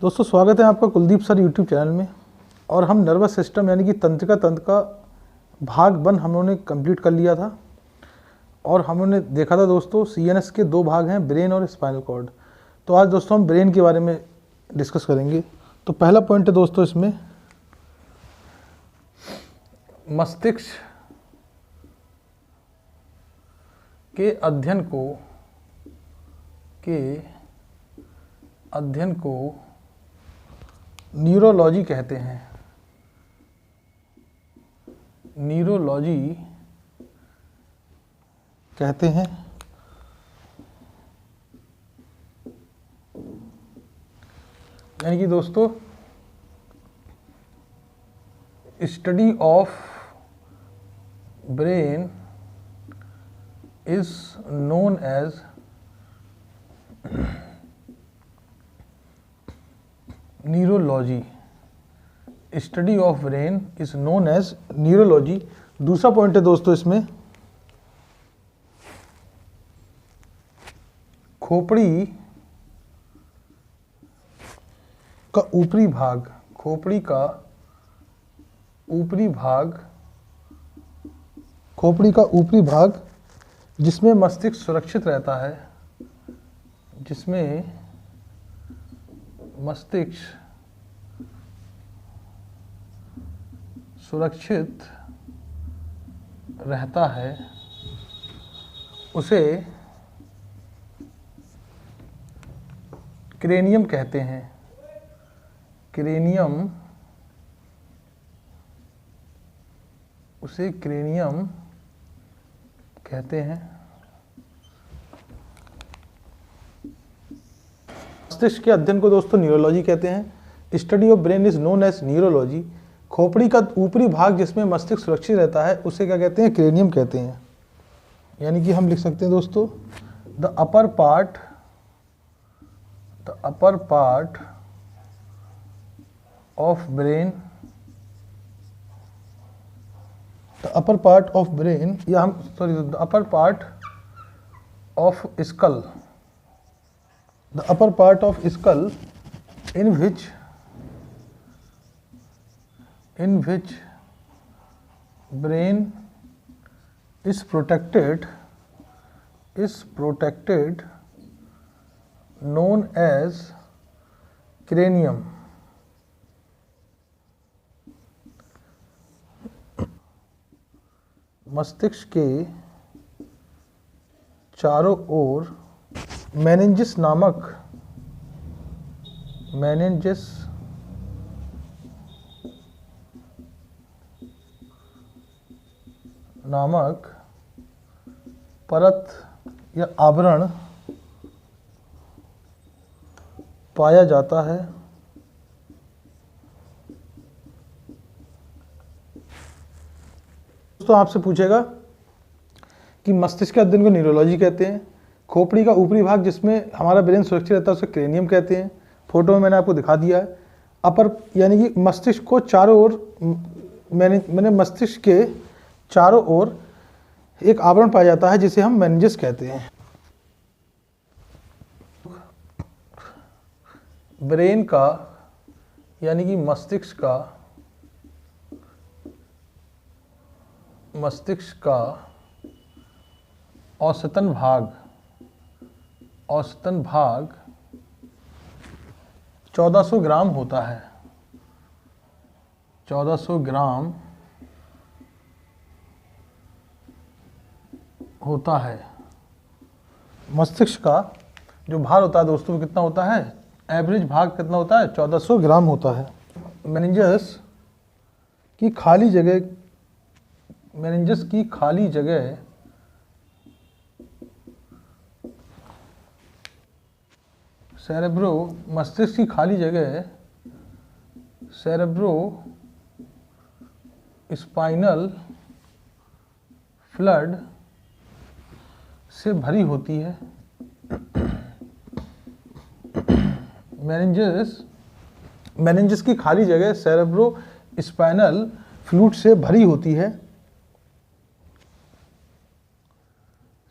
दोस्तों स्वागत है आपका कुलदीप सर यूट्यूब चैनल में। और हम नर्वस सिस्टम यानी कि तंत्रिका तंत्र का भाग 1 हमने कंप्लीट कर लिया था। और हमने देखा था दोस्तों सीएनएस के 2 भाग हैं, ब्रेन और स्पाइनल कॉर्ड। तो आज दोस्तों हम ब्रेन के बारे में डिस्कस करेंगे। तो पहला पॉइंट है दोस्तों इसमें मस्तिष्क के अध्ययन को न्यूरोलॉजी कहते हैं। न्यूरोलॉजी कहते हैं। यानी कि दोस्तों study of brain is known as neurology. Study of brain is known as neurology. दूसरा पॉइंट है दोस्तों इसमें खोपड़ी का ऊपरी भाग। खोपड़ी का ऊपरी भाग जिसमें मस्तिष्क सुरक्षित रहता है, जिसमें मस्तिष्क सुरक्षित रहता है, उसे क्रेनियम कहते हैं। उसे क्रेनियम कहते हैं। मस्तिष्क के अध्ययन को दोस्तों न्यूरोलॉजी कहते हैं। Study of brain is known as neurology. खोपड़ी का ऊपरी भाग जिसमें मस्तिष्क सुरक्षित रहता है उसे क्या कहते हैं? क्रेनियम कहते हैं। यानी कि हम लिख सकते हैं दोस्तों the upper part of brain, the upper part of brain, या हम the upper part of skull, the upper part of skull in which brain is protected known as cranium। मस्तिष्क के चारों ओर मेनिंजिस नामक परत या आवरण पाया जाता है। दोस्तों आपसे पूछेगा कि मस्तिष्क के अध्ययन को न्यूरोलॉजी कहते हैं। खोपड़ी का ऊपरी भाग जिसमें हमारा ब्रेन सुरक्षित रहता है उसे क्रेनियम कहते हैं। फोटो में मैंने आपको दिखा दिया है। अपर यानी कि मस्तिष्क को चारों ओर मैंने मस्तिष्क के चारों ओर एक आवरण पाया जाता है जिसे हम मेनिंजिस कहते हैं। ब्रेन का यानी कि मस्तिष्क का औसतन भाग 1400 ग्राम होता है। 1400 ग्राम होता है। मस्तिष्क का जो भार होता है दोस्तों कितना होता है? एवरेज भाग कितना होता है? 1400 ग्राम होता है। मेनिंजस की खाली जगह सेरेब्रो, मस्तिष्क की खाली जगह सेरेब्रो स्पाइनल फ्लड से भरी होती है। मेनिंजस की खाली जगह सेरेब्रो स्पाइनल फ्लूइड से भरी होती है।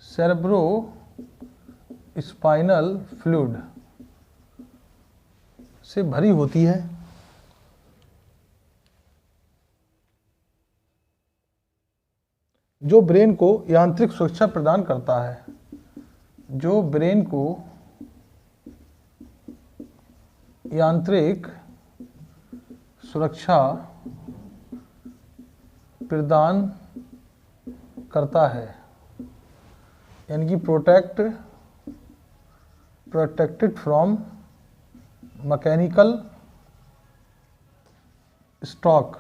सेरेब्रो स्पाइनल फ्लूइड से भरी होती है। जो ब्रेन को यांत्रिक सुरक्षा प्रदान करता है, जो ब्रेन को यांत्रिक सुरक्षा प्रदान करता है, यानी कि प्रोटेक्टेड फ्रॉम मैकेनिकल शॉक।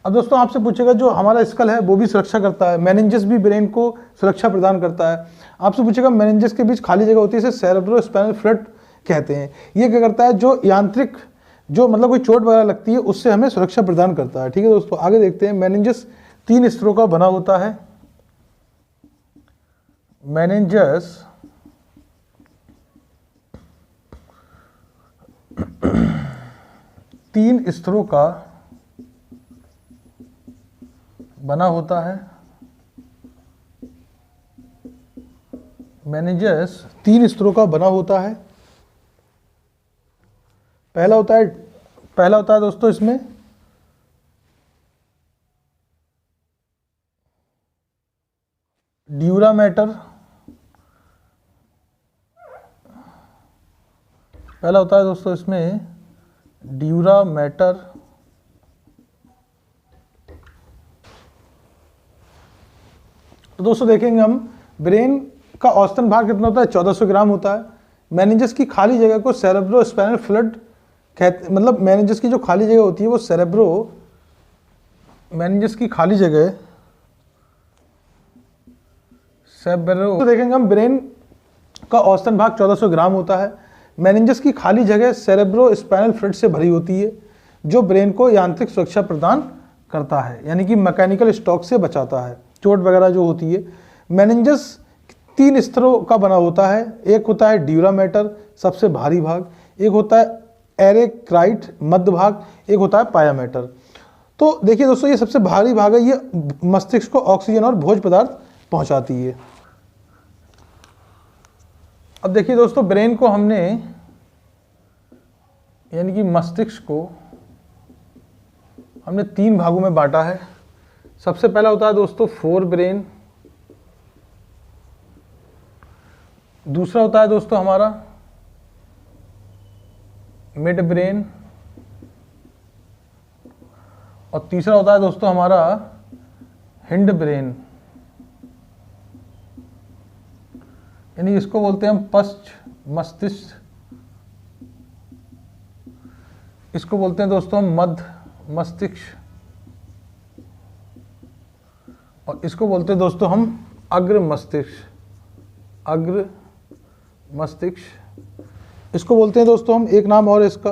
अब दोस्तों आपसे पूछेगा जो हमारा स्कल है वो भी सुरक्षा करता है, मेनिंजस भी ब्रेन को सुरक्षा प्रदान करता है। आपसे पूछेगा मेनिंजस के बीच खाली जगह होती है, इसे सेरेब्रोस्पाइनल फ्लूइड कहते हैं। ये क्या करता है, जो यांत्रिक जो मतलब कोई चोट वगैरह लगती है उससे हमें सुरक्षा प्रदान करता है। ठीक है दोस्तों, आगे देखते हैं। मेनिंजस 3 स्तरों का बना होता है। मेनिंजस 3 स्तरों का बना होता है। मेनिंजस 3 स्तरों का बना होता है। पहला होता है दोस्तों इसमें ड्यूरामेटर। पहला होता है दोस्तों इसमें ड्यूरामेटर। तो दोस्तों देखेंगे हम ब्रेन का औसतन भार कितना होता है, 1400 ग्राम होता है। मेनिंजस की खाली जगह को सेरेब्रोस्पाइनल फ्लूइड कहते, मतलब मेनिंजस की जो खाली जगह होती है वो मेनिंजस की खाली जगह तो देखेंगे हम ब्रेन का औसतन भाग 1400 ग्राम होता है। मेनिंजस की खाली जगह सेरेब्रोस्पाइनल फ्लूइड से भरी होती है, जो ब्रेन को यांत्रिक सुरक्षा प्रदान करता है, यानी कि मैकेनिकल शॉक से बचाता है, चोट वगैरह जो होती है। मेनिंजस 3 स्तरों का बना होता है। एक होता है ड्यूरामेटर, सबसे भारी भाग, एक होता है एरेक्राइट, मध्य भाग, एक होता है पायामेटर। तो देखिए दोस्तों, ये सबसे भारी भाग है, ये मस्तिष्क को ऑक्सीजन और भोज्य पदार्थ पहुंचाती है। अब देखिए दोस्तों, ब्रेन को हमने यानी कि मस्तिष्क को हमने 3 भागों में बांटा है। सबसे पहला होता है दोस्तों फोर ब्रेन, दूसरा होता है दोस्तों हमारा मिड ब्रेन, और तीसरा होता है दोस्तों हमारा हिंड ब्रेन, यानी इसको बोलते हैं हम पश्च मस्तिष्क, इसको बोलते हैं दोस्तों हम मध्य मस्तिष्क, और इसको बोलते हैं दोस्तों हम अग्र मस्तिष्क, अग्र मस्तिष्क। इसको बोलते हैं दोस्तों हम, एक नाम और इसका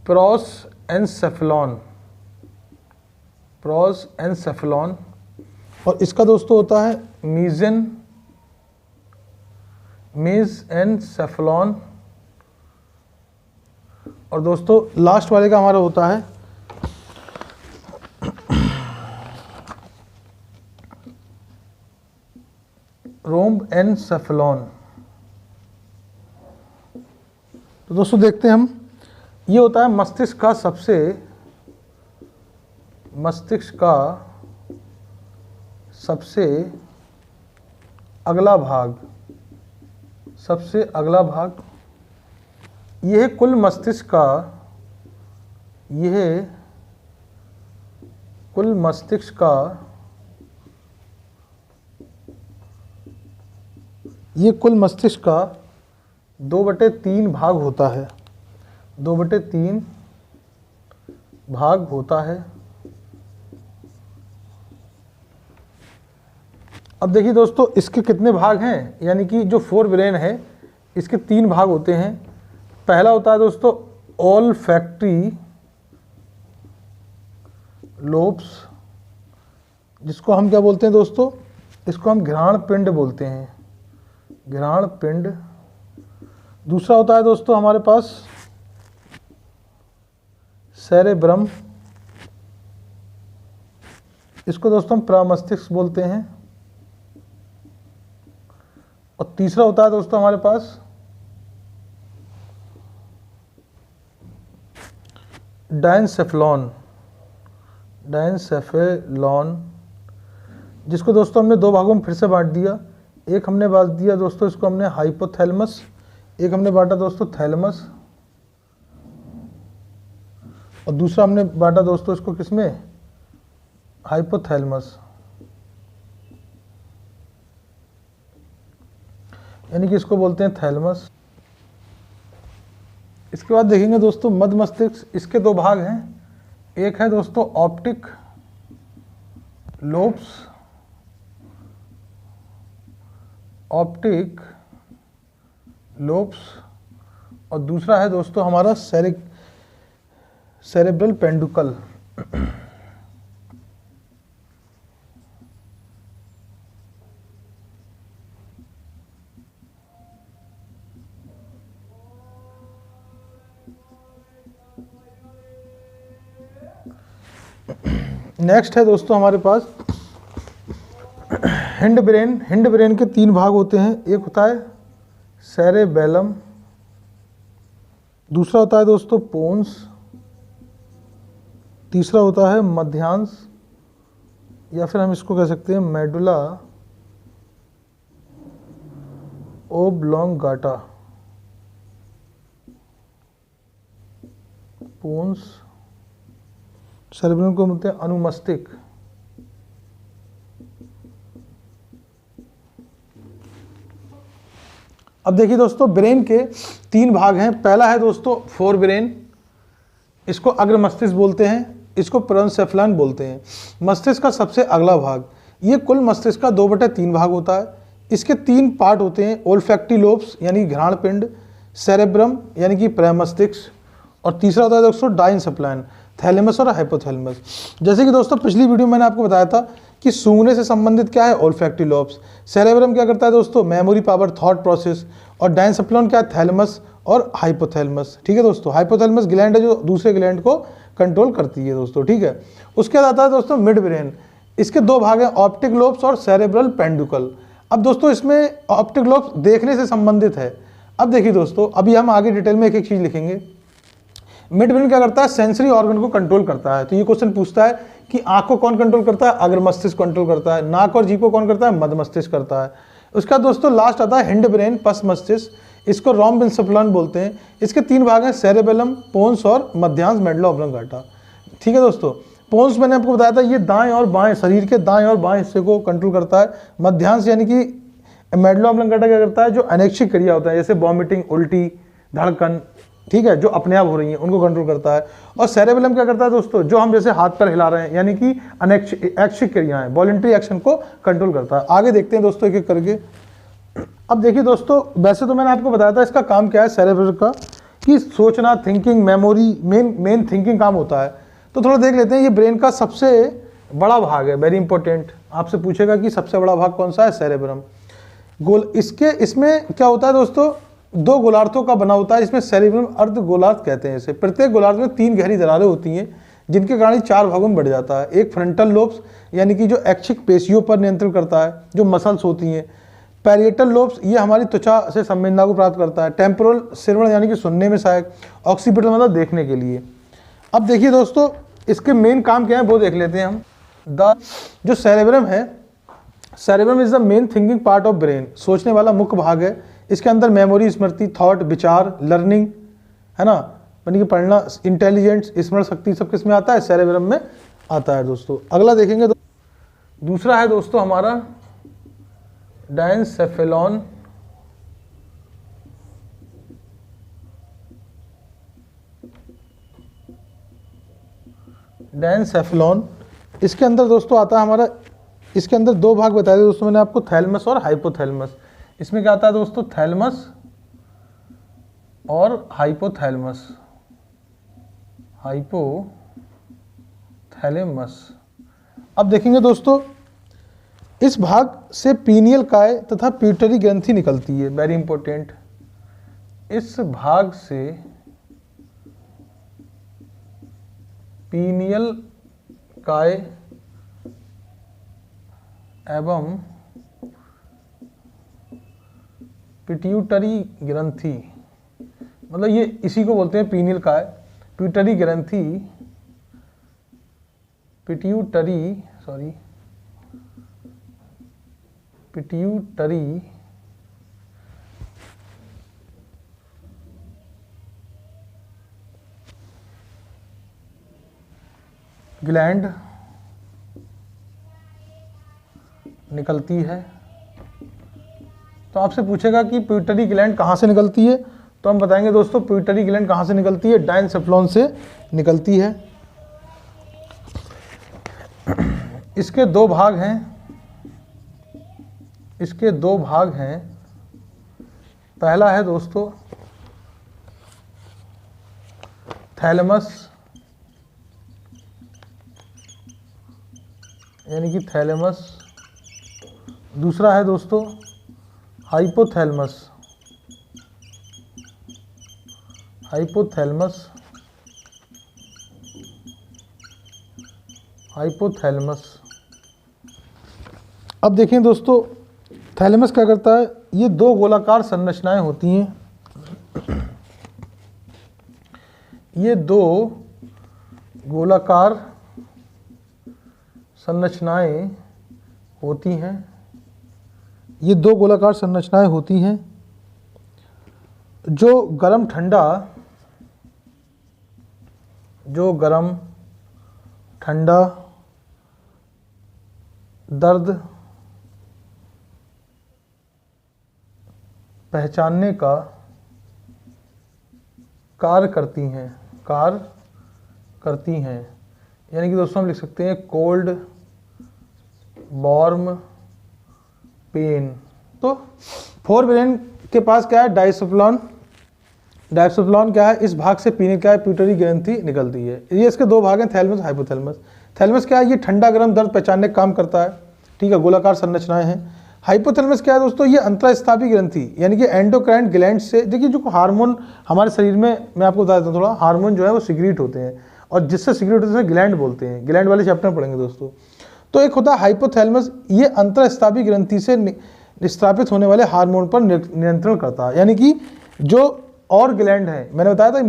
प्रोसएनसेफेलॉन, प्रोसएनसेफेलॉन, और इसका दोस्तों होता है मेसएनसेफेलॉन, और दोस्तों लास्ट वाले का हमारा होता है रोम्बएनसेफेलॉन। तो दोस्तों देखते हैं हम, ये होता है मस्तिष्क का सबसे अगला भाग, सबसे अगला भाग। यह कुल मस्तिष्क का, यह कुल मस्तिष्क का, ये कुल मस्तिष्क का 2/3 भाग होता है, 2/3 भाग होता है। अब देखिए दोस्तों, इसके कितने भाग हैं, यानी कि जो फोर ब्रेन है इसके 3 भाग होते हैं। पहला होता है दोस्तों ऑल्फैक्टरी लोब्स, जिसको हम क्या बोलते हैं दोस्तों, इसको हम घ्राण पिंड बोलते हैं, घ्राण पिंड। दूसरा होता है दोस्तों हमारे पास सेरेब्रम, इसको दोस्तों हम प्रामस्तिष्क बोलते हैं। और तीसरा होता है दोस्तों हमारे पास डायनसेफेलॉन, जिसको दोस्तों हमने दो भागों में फिर से बांट दिया। एक हमने बांट दिया दोस्तों इसको हमने हाइपोथैलेमस, एक हमने बांटा दोस्तों थैलेमस, और दूसरा हमने बांटा दोस्तों इसको किसमें, हाइपोथैलेमस, यानी कि इसको बोलते हैं थैलेमस। इसके बाद देखेंगे दोस्तों मध्य मस्तिष्क, इसके दो भाग हैं। एक है दोस्तों ऑप्टिक लोब्स, और दूसरा है दोस्तों हमारा सेरेब्रल पेंडुकल। नेक्स्ट है दोस्तों हमारे पास हिंड ब्रेन। हिंड ब्रेन के तीन भाग होते हैं। एक होता है सेरेबेलम, दूसरा होता है दोस्तों पोन्स, तीसरा होता है मध्यांश, या फिर हम इसको कह सकते हैं मेडुला ओब्लोंगाटा। पोन्स, सेरेब्रम को बोलते हैं अनुमस्तिष्क। अब देखिए दोस्तों ब्रेन के तीन भाग हैं। पहला है दोस्तों फोर ब्रेन, इसको अग्र मस्तिष्क बोलते हैं, इसको प्रोन्सेफ्लॉन बोलते हैं। मस्तिष्क का सबसे अगला भाग, ये कुल मस्तिष्क का 2/3 भाग होता है। इसके तीन पार्ट होते हैं, ओल्फैक्टी लोब्स यानी घ्राण पिंड, सेरेब्रम यानी कि प्रमस्तिष्क, और तीसरा होता है दोस्तों डायनसेफ्लॉन, थैलेमस और हाइपोथैलेमस। जैसे कि दोस्तों पिछली वीडियो में मैंने आपको बताया था कि सूंघने से संबंधित क्या है, ओल्फैक्टी लोब्स। सेरेब्रम क्या करता है दोस्तों, मेमोरी पावर, थॉट प्रोसेस, और डायनसेफ्लॉन क्या है, थैलेमस और हाइपोथैलेमस। ठीक है दोस्तों, हाइपोथैलेमस ग्लैंड है जो दूसरे ग्लैंड को कंट्रोल करती है दोस्तों। ठीक है, उसके बाद आता है दोस्तों मिड ब्रेन। इसके दो भाग हैं, ऑप्टिक लोब्स और सेरेब्रल पेंडुकल। अब दोस्तों इसमें ऑप्टिक लोब्स देखने से संबंधित है। अब देखिए दोस्तों, अभी हम आगे डिटेल में एक एक चीज लिखेंगे। मिड ब्रेन क्या करता है, सेंसरी ऑर्गन को कंट्रोल करता है। तो ये क्वेश्चन पूछता है कि आंख को कौन कंट्रोल करता है, अग्र मस्तिष्क कंट्रोल करता है। नाक और जीभ को कौन करता है, मध्य मस्तिष्क करता है। उसका दोस्तों लास्ट आता है हिंड ब्रेन, पस मस्तिष्क, इसको रोम्बेंसेफ्लॉन बोलते हैं। इसके तीन भाग हैं, सेरेबेलम, पोन्स और मध्यांश मेडुला ओब्लोंगाटा। ठीक है दोस्तों, पोन्स मैंने आपको बताया था ये दाएं और बाएं, शरीर के दाएं और बाएं हिस्से को कंट्रोल करता है। मध्यांश यानी कि मेडुला ओब्लोंगाटा क्या करता है, जो अनैच्छिक क्रिया होता है जैसे वॉमिटिंग, उल्टी, धड़कन, ठीक है, जो अपने आप हो रही है उनको कंट्रोल करता है। और सेरेबेलम क्या करता है दोस्तों, जो हम जैसे हाथ पर हिला रहे हैं यानी कि ऐच्छिक क्रियाएं, वॉलंटरी एक्शन को कंट्रोल करता है। आगे देखते हैं दोस्तों एक एक करके। अब देखिए दोस्तों, वैसे तो मैंने आपको बताया था इसका काम क्या है सेरेब्रम का, कि सोचना, थिंकिंग, मेमोरी, मेन थिंकिंग काम होता है। तो थोड़ा देख लेते हैं, ये ब्रेन का सबसे बड़ा भाग है, वेरी इंपॉर्टेंट। आपसे पूछेगा कि सबसे बड़ा भाग कौन सा है, सेरेब्रम। इसमें क्या होता है दोस्तों, दो गोलार्धों का बना होता है। इसमें सेरेब्रम अर्ध गोलार्ध कहते हैं इसे। प्रत्येक गोलार्ध में 3 गहरी दरारें होती हैं, जिनके कारण 4 भागों में बढ़ जाता है। एक फ्रंटल लोब्स यानी कि जो ऐच्छिक पेशियों पर नियंत्रण करता है, जो मसल्स होती हैं। पैरिएटल लोब्स ये हमारी त्वचा से संवेदना को प्राप्त करता है। टेम्पोरल श्रवण यानी कि सुनने में सहायक। ऑक्सीपिटल मतलब देखने के लिए। अब देखिए दोस्तों, इसके मेन काम क्या है वो देख लेते हैं हम। जो सेरेब्रम है, cerebrum is the main thinking part of brain, सोचने वाला मुख्य भाग है। इसके अंदर मेमोरी, स्मृति, थॉट, विचार, लर्निंग, है ना, यानी कि पढ़ना, इंटेलिजेंस, स्मरण शक्ति, सब किस में आता है, सेरेब्रम में आता है दोस्तों। अगला देखेंगे दूसरा है दोस्तों हमारा डायनसेफेलॉन। डायनसेफेलॉन, इसके अंदर दोस्तों आता है हमारा, इसके अंदर 2 भाग बताए थे दोस्तों मैंने आपको, थैलेमस और हाइपोथैलेमस। इसमें क्या आता है दोस्तों, थैलेमस और हाइपोथैलेमस। अब देखेंगे दोस्तों, इस भाग से पीनियल काय तथा पिट्यूटरी ग्रंथि निकलती है, वेरी इंपॉर्टेंट। इस भाग से पीनियल काय एवं पिट्यूटरी ग्रंथि, मतलब ये इसी को बोलते हैं पीनियल काय। पिट्यूटरी ग्रंथि, पिट्यूटरी ग्लैंड निकलती है। तो आपसे पूछेगा कि पिट्यूटरी ग्लैंड कहाँ से निकलती है, तो हम बताएंगे दोस्तों पिट्यूटरी ग्लैंड कहाँ से निकलती है, डायनसेफ्लॉन से निकलती है। इसके दो भाग हैं, पहला है दोस्तों थैलेमस, यानी कि थैलेमस, दूसरा है दोस्तों हाइपोथैलेमस। अब देखें दोस्तों थैलेमस क्या करता है, ये दो गोलाकार संरचनाएं होती हैं, ये दो गोलाकार संरचनाएं होती हैं, जो गरम ठंडा दर्द पहचानने का कार्य करती हैं। यानी कि दोस्तों हम लिख सकते हैं कोल्ड, वार्म, पेन। तो फोरब्रेन के पास क्या है, डायसेफ्लॉन क्या है, इस भाग से पीने क्या है, पिट्यूटरी ग्रंथि निकलती है। ये इसके दो भाग हैं, थैलेमस, हाइपोथैलेमस। थैलेमस क्या है, ये ठंडा गर्म दर्द पहचानने का काम करता है, ठीक है, गोलाकार संरचनाएं हैं। हाइपोथैलेमस क्या है दोस्तों, ये अंतःस्रावी ग्रंथि यानी कि एंडोक्राइन ग्लैंड से, देखिए जो हार्मोन हमारे शरीर में, मैं आपको बता देता हूँ थोड़ा, हार्मोन जो है वो सिक्रीट होते हैं, और जिससे सिक्रीट होते हैं ग्लैंड बोलते हैं, ग्लैंड वाले चैप्टर में पढ़ेंगे दोस्तों। तो एक होता है हाइपोथैलेमस, ये अंतःस्रावी ग्रंथि से निस्रापित होने वाले हार्मोन पर नियंत्रण करता है। यानी कि जो और ग्लैंड है, मैंने बताया था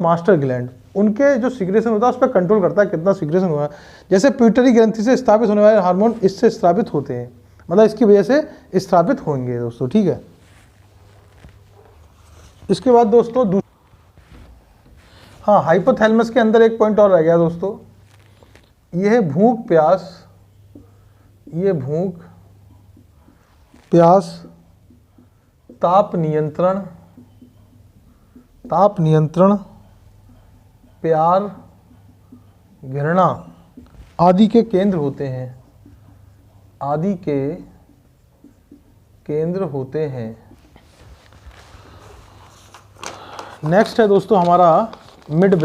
मास्टर ग्लैंड, उनके जो सिक्रेशन होता है उस पर कंट्रोल करता है कितना सिक्रेशन हुआ है। जैसे पिट्यूटरी ग्रंथि से स्थापित होने वाले हार्मोन इससे स्थापित होते हैं, मतलब इसकी वजह से स्थापित होंगे दोस्तों, ठीक है। इसके बाद दोस्तों हाँ, हाइपोथैलेमस के अंदर एक पॉइंट और रह गया दोस्तों, यह भूख प्यास, ताप नियंत्रण, प्यार, घृणा आदि के केंद्र होते हैं। नेक्स्ट है दोस्तों हमारा मिड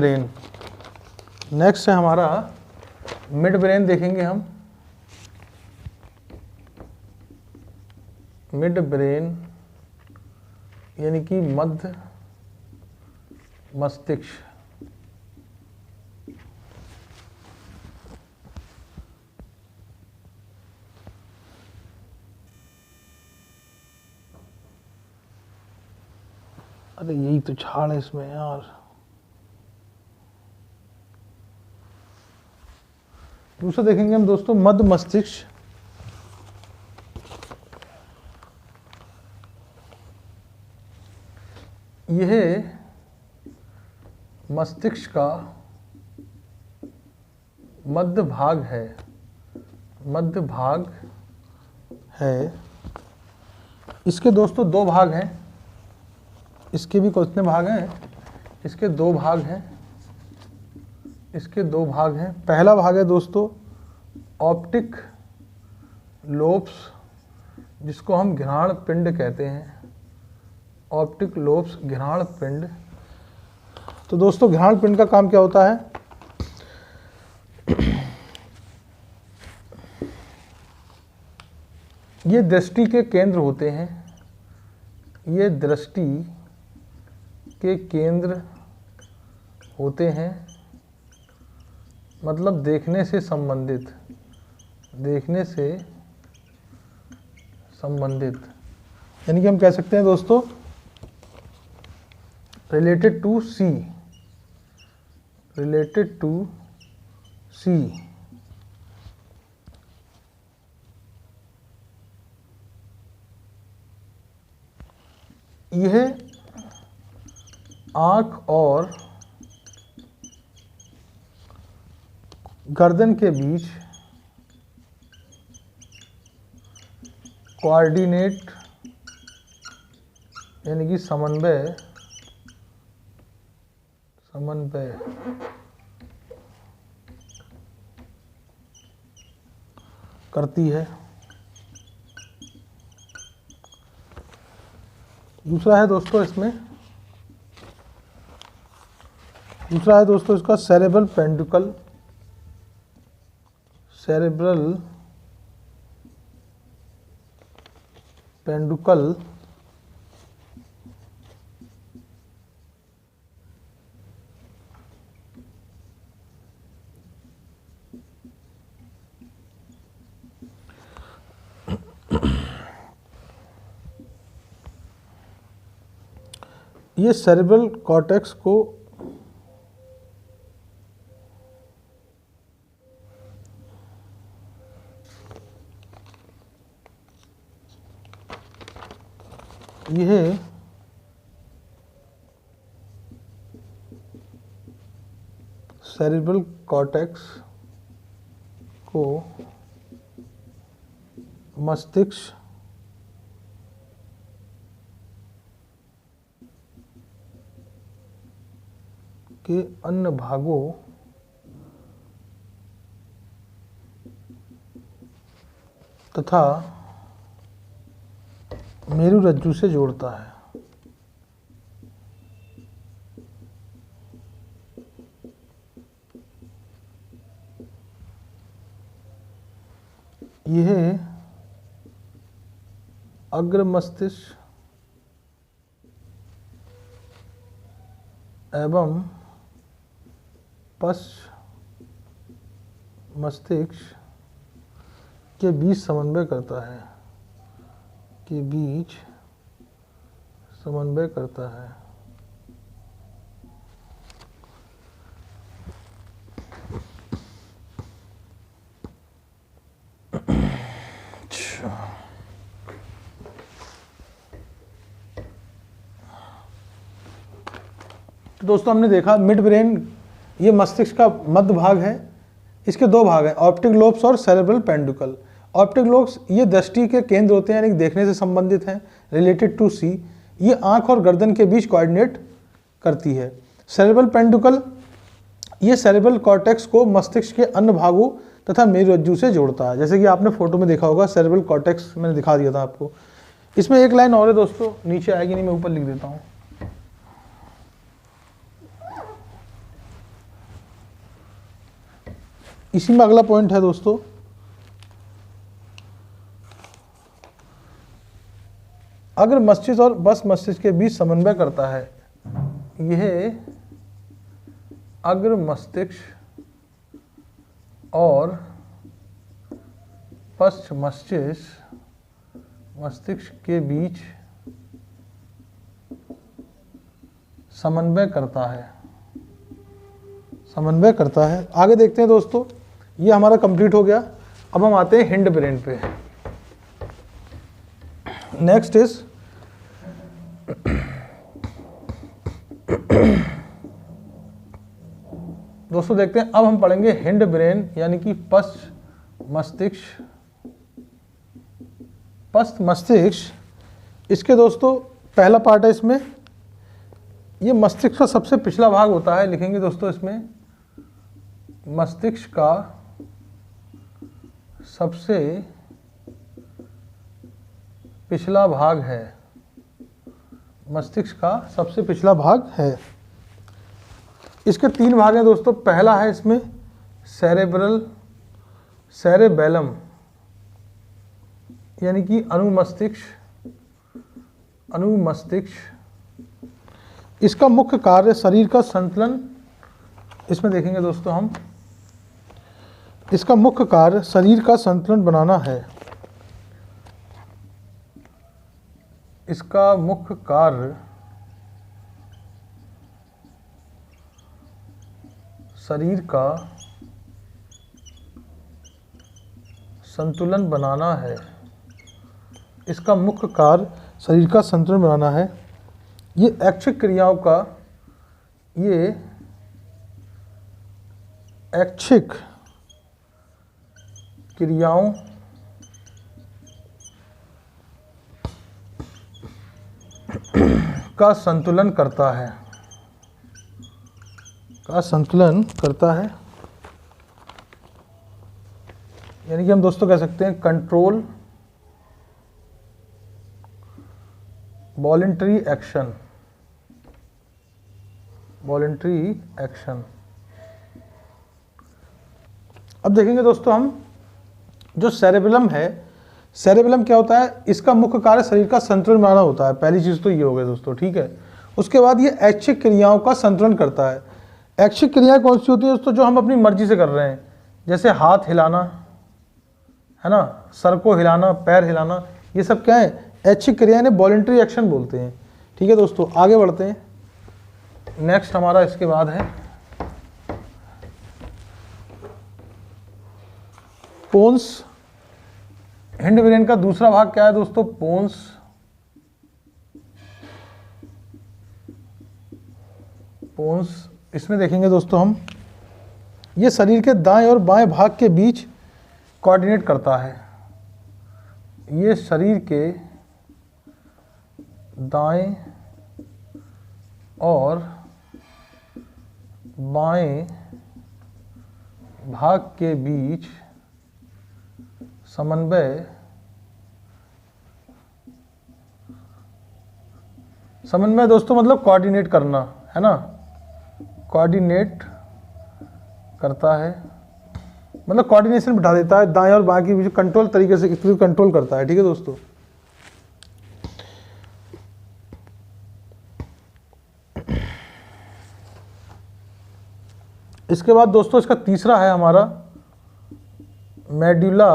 ब्रेन, देखेंगे हम। मिड ब्रेन यानी कि मध्य मस्तिष्क। अरे यही तो झाड़ है इसमें यार। दूसरा देखेंगे हम दोस्तों मध्य मस्तिष्क। यह मस्तिष्क का मध्य भाग है। इसके दोस्तों दो भाग हैं, इसके भी कितने भाग हैं, इसके दो भाग हैं। पहला भाग है दोस्तों ऑप्टिक लोब्स, जिसको हम घ्राण पिंड कहते हैं, ऑप्टिक लोब्स, घ्राण पिंड। तो दोस्तों घ्राण पिंड का काम क्या होता है, ये दृष्टि के केंद्र होते हैं, ये दृष्टि के केंद्र होते हैं, मतलब देखने से संबंधित, यानी कि हम कह सकते हैं दोस्तों related to see, related to see. यह आँख और गर्दन के बीच कोऑर्डिनेट यानी कि समन्वय करती है। दूसरा है दोस्तों इसका सेरेब्रल पेंडुकल ये सेरेब्रल कॉर्टेक्स को यह सेरेब्रल कॉर्टेक्स को मस्तिष्क के अन्य भागों तथा मेरुरज्जु से जोड़ता है। यह अग्र मस्तिष्क एवं पश्च मस्तिष्क के बीच समन्वय करता है। तो दोस्तों हमने देखा मिड ब्रेन, ये मस्तिष्क का मध्य भाग है। इसके दो भाग हैं, ऑप्टिक लोब्स और सेरेब्रल पेंडुकल। ऑप्टिक लोब्स ये दृष्टि के केंद्र होते हैं, यानी देखने से संबंधित हैं, रिलेटेड टू सी। ये आंख और गर्दन के बीच कोऑर्डिनेट करती है। सेरेब्रल पेंडुकल ये सेरेब्रल कॉर्टेक्स को मस्तिष्क के अन्य भागों तथा मेरुरज्जु से जोड़ता है। जैसे कि आपने फोटो में देखा होगा, सेरेब्रल कॉर्टेक्स मैंने दिखा दिया था आपको। इसमें एक लाइन और है दोस्तों, नीचे आएगी नहीं, मैं ऊपर लिख देता हूँ। इसी में अगला पॉइंट है दोस्तों, अग्र मस्तिष्क और पश्च मस्तिष्क के बीच समन्वय करता है। यह अग्र मस्तिष्क और पश्च मस्तिष्क के बीच समन्वय करता है। आगे देखते हैं दोस्तों, ये हमारा कंप्लीट हो गया। अब हम आते हैं हिंड ब्रेन पे। नेक्स्ट इज दोस्तों देखते हैं, अब हम पढ़ेंगे हिंड ब्रेन यानी कि पश्च मस्तिष्क। इसके दोस्तों पहला पार्ट है इसमें, ये मस्तिष्क का सबसे पिछला भाग होता है। लिखेंगे दोस्तों इसमें, मस्तिष्क का सबसे पिछला भाग है। मस्तिष्क का सबसे पिछला भाग है। इसके तीन भाग हैं दोस्तों। पहला है इसमें सेरेबेलम यानी कि अनुमस्तिष्क। इसका मुख्य कार्य शरीर का संतुलन, इसमें देखेंगे दोस्तों हम, इसका मुख्य कार्य शरीर का संतुलन बनाना है। इसका मुख्य कार्य शरीर का संतुलन बनाना है। इसका मुख्य कार्य शरीर का संतुलन बनाना है। ये ऐच्छिक क्रियाओं का ऐच्छिक क्रियाओं का संतुलन करता है, यानी कि हम दोस्तों कह सकते हैं कंट्रोल वॉलंटरी एक्शन। अब देखेंगे दोस्तों हम जो सेरेबेलम है, सेरेबेलम क्या होता है, इसका मुख्य कार्य शरीर का संतुलन बनाना होता है। पहली चीज तो ये हो गई दोस्तों, ठीक है। उसके बाद ये ऐच्छिक क्रियाओं का संतुलन करता है। ऐच्छिक क्रियाएं कौन सी होती है दोस्तों, जो हम अपनी मर्जी से कर रहे हैं, जैसे हाथ हिलाना है ना, सर को हिलाना, पैर हिलाना, ये सब क्या है, ऐच्छिक क्रियाएं, वॉलंटरी एक्शन बोलते हैं। ठीक है दोस्तों, आगे बढ़ते हैं। नेक्स्ट हमारा इसके बाद है पोन्स। हिंड ब्रेन का दूसरा भाग क्या है दोस्तों, पोन्स। इसमें देखेंगे दोस्तों हम, ये शरीर के दाएं और बाएं भाग के बीच कोऑर्डिनेट करता है। ये शरीर के दाएं और बाएं भाग के बीच समन्वय दोस्तों मतलब कोऑर्डिनेट करना है ना, कोऑर्डिनेट करता है, मतलब कोऑर्डिनेशन बिठा देता है दाएं और बाएं के बीच, कंट्रोल तरीके से इसको कंट्रोल करता है। ठीक है दोस्तों, इसके बाद दोस्तों इसका तीसरा है हमारा मेड्यूला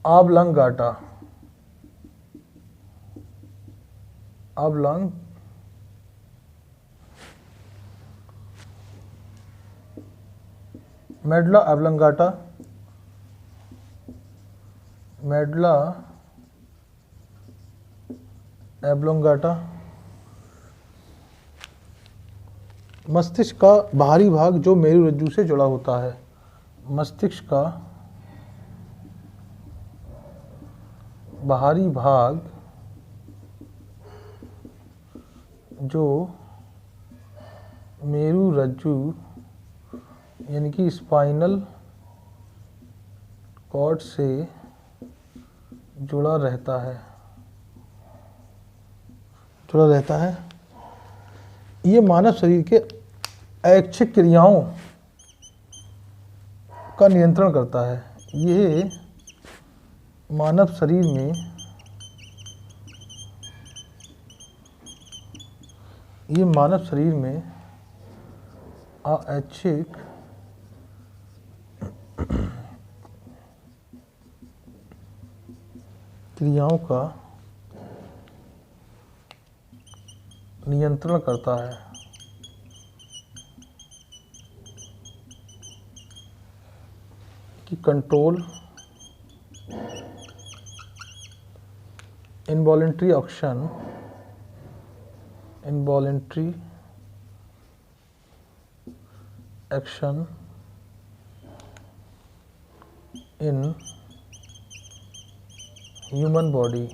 ऑब्लांगाटा। मेडुला ऑब्लांगाटा मस्तिष्क का बाहरी भाग जो मेरुरज्जु से जुड़ा होता है। मस्तिष्क का बाहरी भाग जो मेरुरज्जु यानी कि स्पाइनल कॉर्ड से जुड़ा रहता है, ये मानव शरीर के ऐच्छिक क्रियाओं का नियंत्रण करता है। ये मानव शरीर में ऐच्छिक क्रियाओं का नियंत्रण करता है। कि control involuntary action in human body.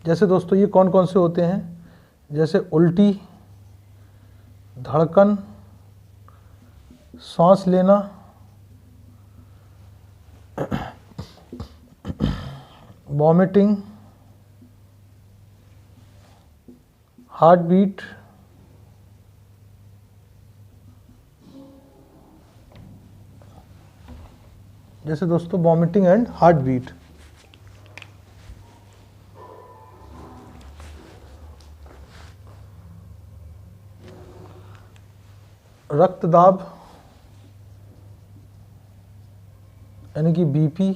जैसे दोस्तों ये कौन कौन से होते हैं, जैसे उल्टी, धड़कन, सांस लेना, वॉमिटिंग, हार्ट बीट, जैसे दोस्तों वॉमिटिंग एंड हार्ट बीट। रक्तदाब यानी कि बीपी,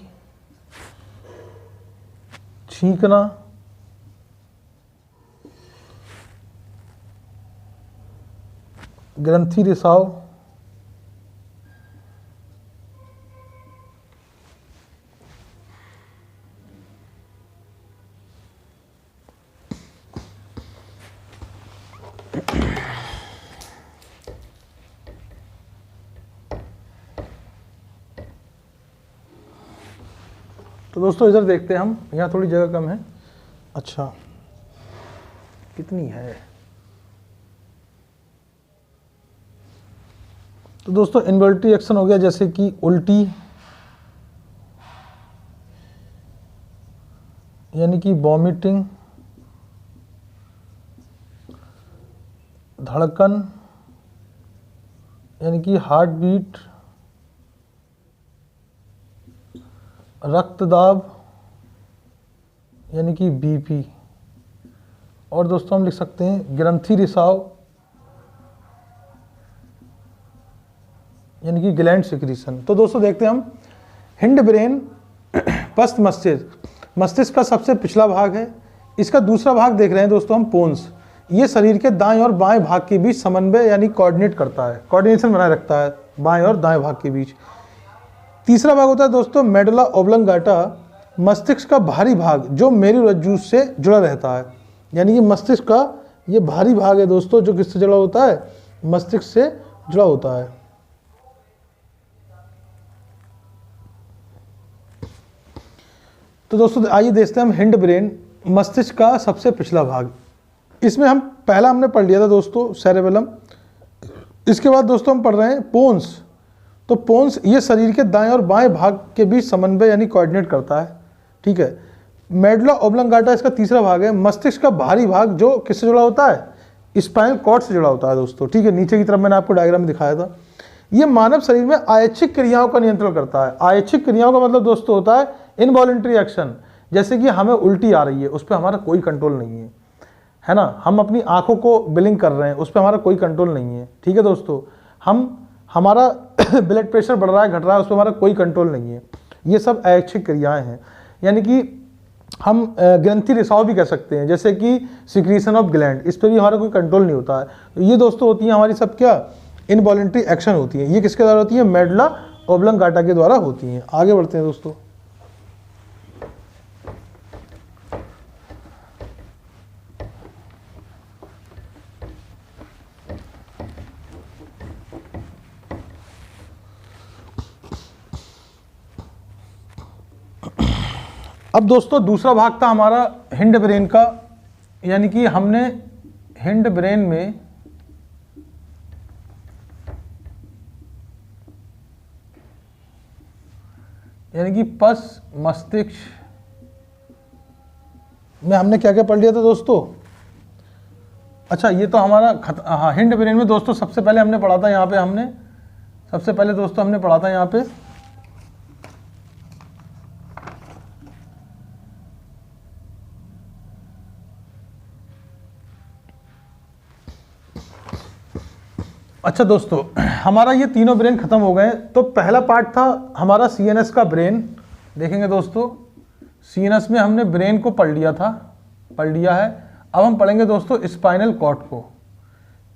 छींकना, ग्रंथि रिसाव, तो दोस्तों इधर देखते हैं हम, यहाँ थोड़ी जगह कम है। अच्छा कितनी है? तो दोस्तों इन्वॉल्टरी एक्शन हो गया, जैसे कि उल्टी, यानी कि वॉमिटिंग, धड़कन यानी कि हार्ट बीट, रक्तदाब यानी कि बीपी, और दोस्तों हम लिख सकते हैं ग्रंथि रिसाव यानी कि ग्लैंड सिक्रीशन। तो दोस्तों देखते हैं हम, हिंड ब्रेन पश्च मस्तिष्क, मस्तिष्क का सबसे पिछला भाग है। इसका दूसरा भाग देख रहे हैं दोस्तों हम, पोन्स। ये शरीर के दाएं और बाएं भाग के बीच समन्वय यानी कोऑर्डिनेट करता है, कोऑर्डिनेशन बनाए रखता है बाएं और दाएं भाग के बीच। तीसरा भाग होता है दोस्तों मेडुला ऑब्लंगाटा, मस्तिष्क का भारी भाग जो मेरुरज्जु से जुड़ा रहता है, यानी कि मस्तिष्क का ये भारी भाग है दोस्तों, जो किससे जुड़ा होता है? मस्तिष्क से जुड़ा होता है। तो दोस्तों आइए देखते हैं हम हिंड ब्रेन, मस्तिष्क का सबसे पिछला भाग। इसमें हम पहला हमने पढ़ लिया था दोस्तों सेरेबेलम। इसके बाद दोस्तों हम पढ़ रहे हैं पोन्स। तो पोन्स ये शरीर के दाएं और बाएं भाग के बीच समन्वय यानी कोऑर्डिनेट करता है, ठीक है। मेडुला ऑब्लंगाटा इसका तीसरा भाग है, मस्तिष्क का भारी भाग जो किससे जुड़ा होता है? स्पाइनल कॉर्ड से जुड़ा होता है दोस्तों, ठीक है। नीचे की तरफ मैंने आपको डायग्राम में दिखाया था। ये मानव शरीर में आयच्छिक क्रियाओं का नियंत्रण करता है। आयच्छिक क्रियाओं का मतलब दोस्तों होता है इनवॉलंटरी एक्शन, जैसे कि हमें उल्टी आ रही है, उस पर हमारा कोई कंट्रोल नहीं है ना। हम अपनी आंखों को ब्लिंक कर रहे हैं, उस पर हमारा कोई कंट्रोल नहीं है, ठीक है दोस्तों। हमारा ब्लड प्रेशर बढ़ रहा है घट रहा है, उस पर हमारा कोई कंट्रोल नहीं है। ये सब ऐच्छिक क्रियाएं हैं, यानी कि हम ग्रंथि रिसाव भी कह सकते हैं, जैसे कि सिक्रीशन ऑफ ग्लैंड, इस पर भी हमारा कोई कंट्रोल नहीं होता है। तो ये दोस्तों होती है हमारी सब क्या? इनवॉलंटरी एक्शन होती है। ये किसके द्वारा होती है? मेडुला ऑब्लंगाटा के द्वारा होती हैं। आगे बढ़ते हैं दोस्तों। अब दोस्तों दूसरा भाग था हमारा हिंड ब्रेन का, यानी कि हमने हिंड ब्रेन में यानी कि पश्च मस्तिष्क में हमने क्या क्या पढ़ लिया था दोस्तों? अच्छा ये तो हमारा हाँ, हिंड ब्रेन में दोस्तों सबसे पहले हमने पढ़ा था यहाँ पे, सबसे पहले दोस्तों हमने पढ़ा था यहाँ पे अच्छा दोस्तों हमारा ये तीनों ब्रेन खत्म हो गए। तो पहला पार्ट था हमारा सीएनएस का ब्रेन, देखेंगे दोस्तों। सीएनएस में हमने ब्रेन को पढ़ लिया है। अब हम पढ़ेंगे दोस्तों स्पाइनल कॉर्ड को,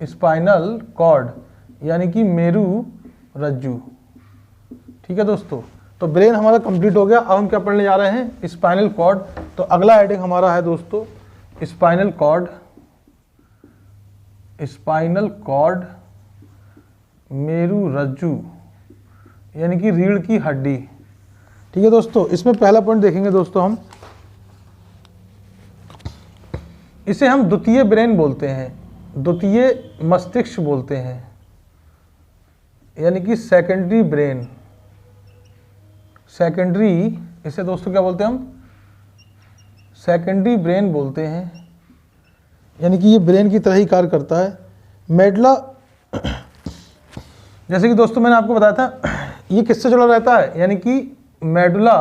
स्पाइनल कॉर्ड यानी कि मेरुरज्जु, ठीक है दोस्तों। तो ब्रेन हमारा कंप्लीट हो गया। अब हम क्या पढ़ने जा रहे हैं? Spinal cord. तो अगला हेडिंग हमारा है दोस्तों स्पाइनल कॉर्ड, स्पाइनल कॉर्ड मेरुरज्जु यानी कि रीढ़ की हड्डी, ठीक है दोस्तों। इसमें पहला पॉइंट देखेंगे दोस्तों हम, इसे हम द्वितीय ब्रेन बोलते हैं, द्वितीय मस्तिष्क बोलते हैं, यानी कि सेकेंडरी ब्रेन। सेकेंडरी, इसे दोस्तों क्या बोलते हैं हम? सेकेंडरी ब्रेन बोलते हैं, यानी कि ये ब्रेन की तरह ही कार्य करता है। मेडुला, जैसे कि दोस्तों मैंने आपको बताया था, ये किससे जुड़ा रहता है? यानी कि मेडुला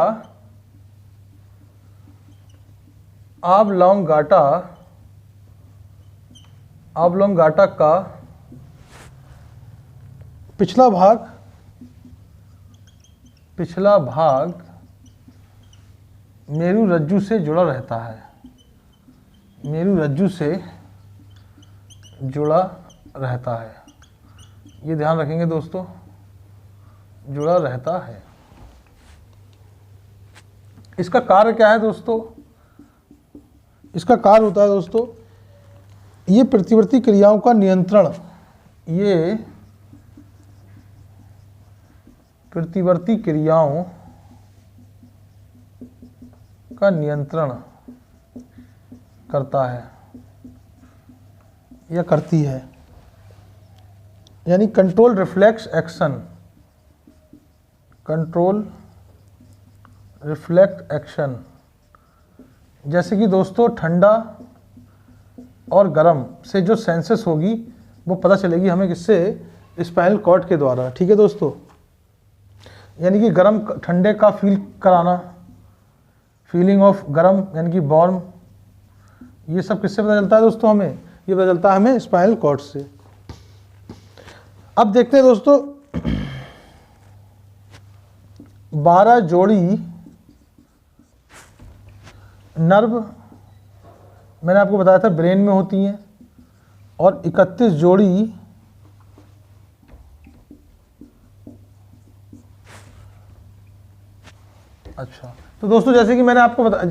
ऑब्लोंगाटा का पिछला भाग मेरुरज्जु से जुड़ा रहता है, मेरुरज्जु से जुड़ा रहता है। ये ध्यान रखेंगे दोस्तों, जुड़ा रहता है। इसका कार्य क्या है दोस्तों? इसका कार्य होता है दोस्तों, ये प्रतिवर्ती क्रियाओं का नियंत्रण, ये प्रतिवर्ती क्रियाओं का नियंत्रण करता है या करती है, यानी control reflex action, control reflect action. जैसे कि दोस्तों ठंडा और गर्म से जो सेंसेस होगी वो पता चलेगी हमें किससे? स्पाइनल कॉर्ड के द्वारा। ठीक है दोस्तों, यानी कि गर्म ठंडे का फील कराना, फीलिंग ऑफ गर्म यानी कि वार्म, ये सब किससे पता चलता है दोस्तों हमें? ये पता चलता है हमें स्पाइनल कॉर्ड से। अब देखते हैं दोस्तों 12 जोड़ी नर्व मैंने आपको बताया था ब्रेन में होती हैं और 31 जोड़ी अच्छा, तो दोस्तों जैसे कि मैंने आपको बताया,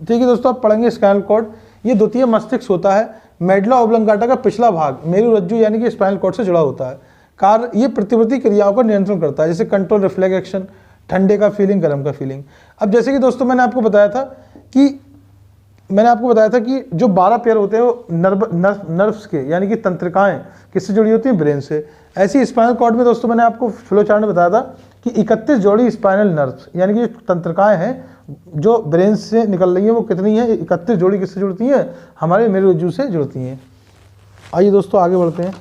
ठीक है दोस्तों, आप पढ़ेंगे स्पाइनल कॉर्ड, ये द्वितीय मस्तिष्क होता है, मेडुला ऑब्लोंगाटा का पिछला भाग मेरुरज्जु यानी कि स्पाइनल कॉर्ड से जुड़ा होता है। कार्य, ये प्रतिवर्ती क्रियाओं का नियंत्रण करता है, जैसे कंट्रोल रिफ्लेक्स एक्शन, ठंडे का फीलिंग, गर्म का फीलिंग। अब जैसे कि दोस्तों मैंने आपको बताया था कि जो 12 पेयर होते हैं वो नर्व्स के यानी कि तंत्रिकाएं किससे जुड़ी होती हैं? ब्रेन से। ऐसी स्पाइनल कॉर्ड में दोस्तों मैंने आपको फ्लो चार्ट में बताया था कि 31 जोड़ी स्पाइनल नर्व्स यानी कि तंत्रिकाएं हैं जो ब्रेन से निकल रही हैं, वो कितनी है? 31 जोड़ी किससे जुड़ती हैं? हमारे मेरुरज्जु से जुड़ती हैं। आइए दोस्तों आगे बढ़ते हैं।